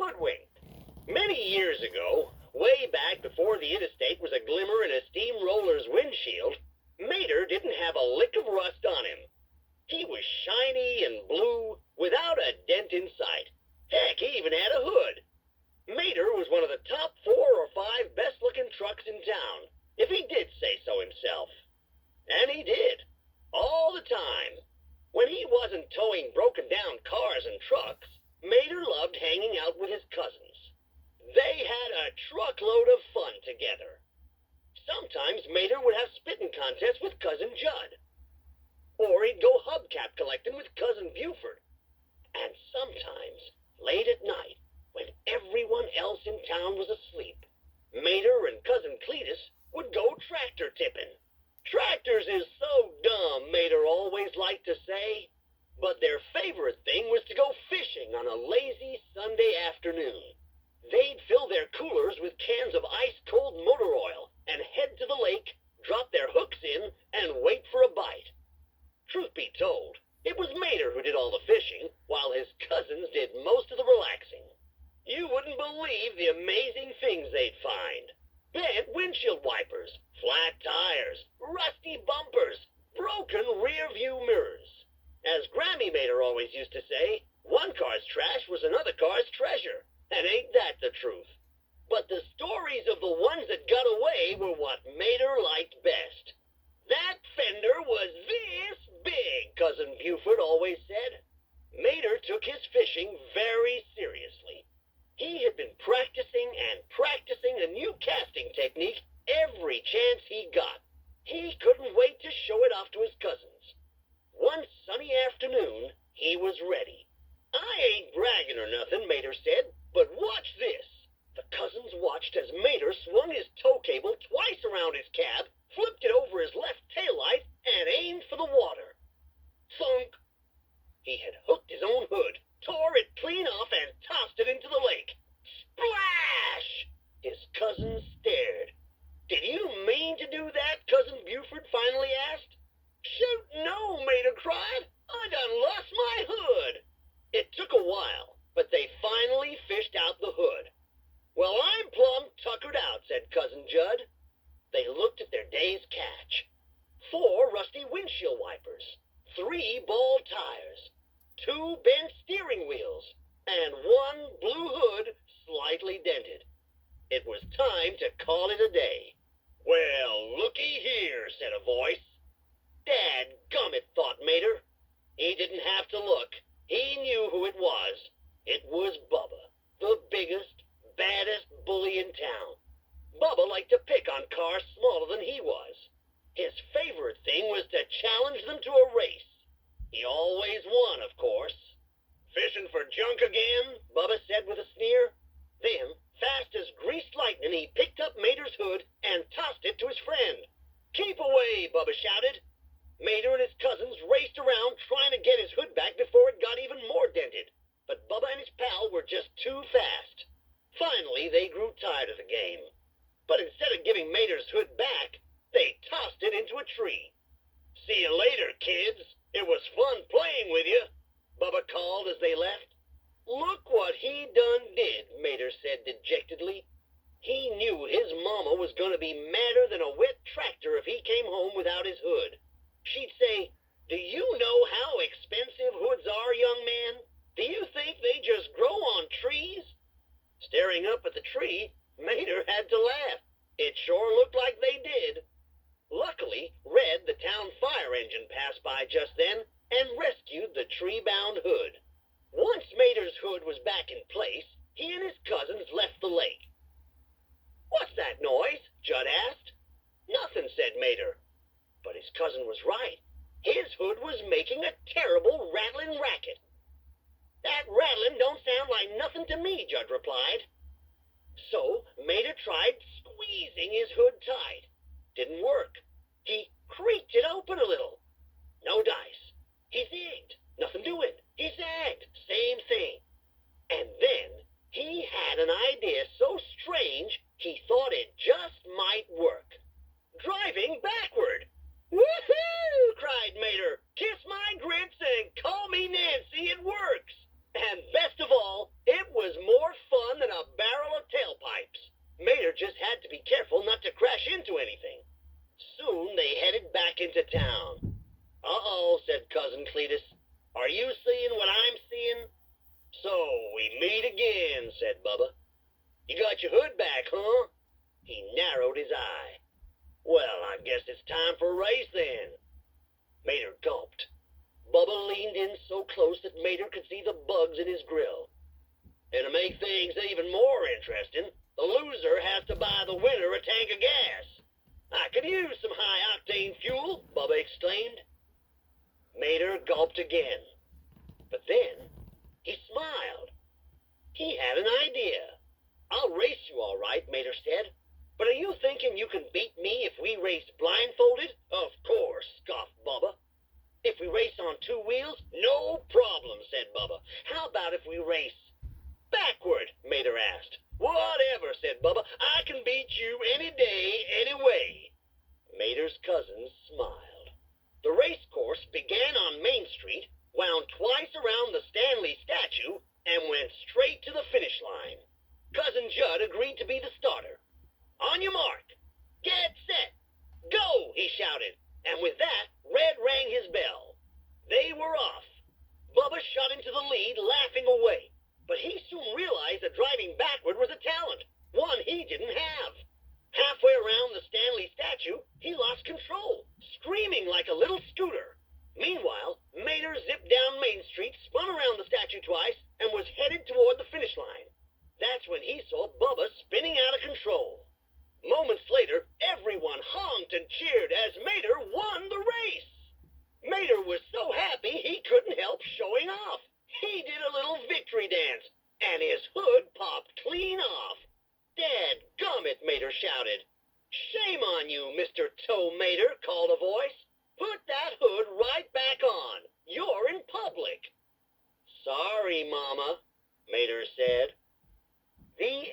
hoodwinked. Many years ago, way back before the interstate was a glimmer in a steamroller's windshield, Mater didn't have a lick of rust on him. He was shiny and blue, without a dent in sight. Heck, he even had a hood. Mater was one of the top 4 or 5 best-looking trucks in town, if he did say so himself. And he did. All the time. When he wasn't towing broken-down cars and trucks, Mater loved hanging out with his cousins. They had a truckload of fun together. Sometimes Mater would have spitting contests with Cousin Judd. Or he'd go hubcap collecting with Cousin Buford. And sometimes, late at night, when everyone else in town was asleep, Mater and Cousin Cletus would go tractor tipping. Tractors is so dumb, Mater always liked to say. But their favorite thing was to go fishing on a lazy Sunday afternoon. They'd fill their coolers with cans of ice-cold motor oil and head to the lake, drop their hooks in, and wait for a bite. Truth be told, it was Mater who did all the fishing, while his cousins did most of the relaxing. You wouldn't believe the amazing things they'd find. Bent windshield wipers, flat tires, rusty bumpers, broken rear-view mirrors. As Grammy Mater always used to say, one car's trash was another car's treasure. And ain't that the truth? But the stories of the ones that got away were what Mater liked best. That fender was this big, Cousin Buford always said. Mater took his fishing very seriously. He had been practicing and practicing a new casting technique every chance he got. He couldn't wait to show it off to his cousins. One sunny afternoon, he was ready. I ain't bragging or nothing, Mater said, but watch this. The cousins watched as Mater swung his tow cable twice around his cab, flipped it over his left taillight, and aimed for the water. Thunk! He had hooked his own hood, tore it clean off, and tossed it into the lake. Splash! His cousins stared. Did you mean to do that? Cousin Buford finally asked. Shoot, no, Mater cried. I done lost my hood. It took a while, but they finally fished out the hood. Well, I'm plumb tuckered out, said Cousin Judd. They looked at their day's catch. 4 rusty windshield wipers, 3 bald tires, 2 bent steering wheels, and 1 blue hood slightly dented. It was time to call it a day. Well, looky here, said a voice. Dadgummit, thought Mater. He didn't have to look. He knew who it was. It was Bubba, the biggest, baddest bully in town. Bubba liked to pick on cars smaller than he was. His favorite thing was to challenge them to a race. He always won, of course. Fishing for junk again? Bubba said with a sneer. Then, fast as greased lightning, he picked up Mater's hood and tossed it to his friend. Keep away, Bubba shouted. Mater and his cousins raced around trying to get his hood back before it got even more dented. But Bubba and his pal were just too fast. Finally, they grew tired of the game. But instead of giving Mater's hood back, they tossed it into a tree. See you later, kids. It was fun playing with you, Bubba called as they left. Look what he done did, Mater said dejectedly. He knew his mama was going to be madder than a wet tractor if he came home without his hood. She'd say, do you know how expensive hoods are, young man? Do you think they just grow on trees? Staring up at the tree, Mater had to laugh. It sure looked like they did. Luckily, Red, the town fire engine, passed by just then and rescued the tree-bound hood. Once Mater's hood was back in place, he and his cousins left the lake. What's that noise? Judd asked. Nothing, said Mater. But his cousin was right. His hood was making a terrible rattling racket. That rattling don't sound like nothing to me, Judd replied. So Mater tried squeezing his hood tight. Didn't work. He creaked it open a little. No dice. He zigged. Nothing doing. He zagged. Same thing. And then he had an idea so strange he thought it just might work. Driving backward. Woohoo! Cried Mater. Kiss my grits and call me Nancy. It works. And best of all, it was more fun got your hood back, huh? He narrowed his eye. Well, I guess it's time for a race then. Mater gulped. Bubba leaned in so close that Mater could see the bugs in his grill. And to make things even more interesting, the loser has to buy the winner a tank of gas. I could use some high-octane fuel, Bubba exclaimed. Mater gulped again. But then, he smiled. He had an idea. I'll race you all right, Mater said. But are you thinking you can beat me if we race blindfolded? Of course, scoffed Bubba. If we race on two wheels? No problem, said Bubba. How about if we race backward? Mater asked. Whatever, said Bubba. I can beat you any day, any way. Mater's cousins smiled. The race course began on Main Street, wound twice around the Stanley statue, and went straight to the finish line. Cousin Judd agreed to be the starter. On your mark. Get set. Go, he shouted. And with that, Red rang his bell. They were off. Bubba shot into the lead, laughing away. But he soon realized that driving backward was a talent, one he didn't have. Halfway around the Stanley statue, he lost control, screaming like a little scooter. Meanwhile, Mater zipped down Main Street, spun around the statue twice, and was headed toward the finish line. That's when he saw Bubba spinning out of control. Moments later, everyone honked and cheered as Mater won the race. Mater was so happy he couldn't help showing off. He did a little victory dance, and his hood popped clean off. Dadgummit, Mater shouted. Shame on you, Mr. Tow Mater, called a voice. Put that hood right back on. You're in public. Sorry, Mama, Mater said. The